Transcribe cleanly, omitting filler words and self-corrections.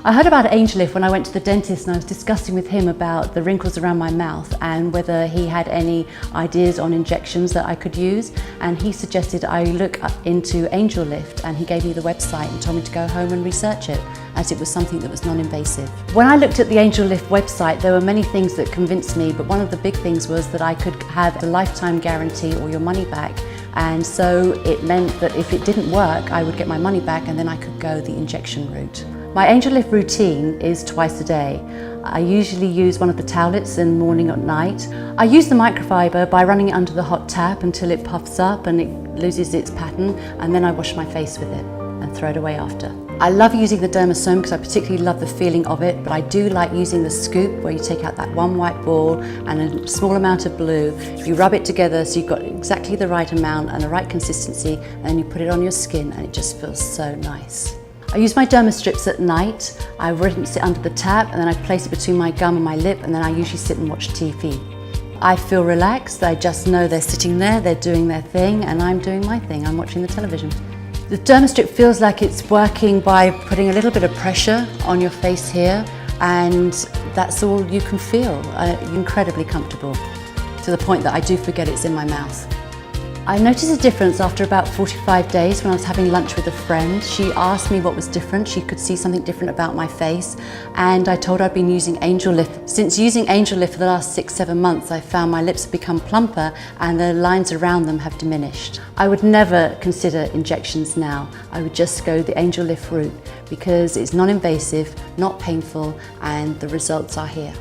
I heard about Angellift when I went to the dentist, and I was discussing with him about the wrinkles around my mouth and whether he had any ideas on injections that I could use, and he suggested I look into Angellift, and he gave me the website and told me to go home and research it, as it was something that was non-invasive. When I looked at the Angellift website, there were many things that convinced me, but one of the big things was that I could have a lifetime guarantee or your money back. And so it meant that if it didn't work, I would get my money back and then I could go the injection route. My Angellift routine is twice a day. I usually use one of the towelettes in the morning or at night. I use the microfiber by running it under the hot tap until it puffs up and it loses its pattern, and then I wash my face with it and throw it away after. I love using the dermosome because I particularly love the feeling of it, but I do like using the scoop where you take out that one white ball and a small amount of blue. You rub it together so you've got exactly the right amount and the right consistency, and then you put it on your skin and it just feels so nice. I use my derma strips at night. I rinse it under the tap and then I place it between my gum and my lip, and then I usually sit and watch TV. I feel relaxed. I just know they're sitting there, they're doing their thing, and I'm doing my thing. I'm watching the television. The derma strip feels like it's working by putting a little bit of pressure on your face here, and that's all you can feel. Incredibly comfortable, to the point that I do forget it's in my mouth. I noticed a difference after about 45 days when I was having lunch with a friend. She asked me what was different. She could see something different about my face, and I told her I'd been using Angellift. Since using Angellift for the last 6-7 months, I found my lips have become plumper and the lines around them have diminished. I would never consider injections now. I would just go the Angellift route because it's non-invasive, not painful, and the results are here.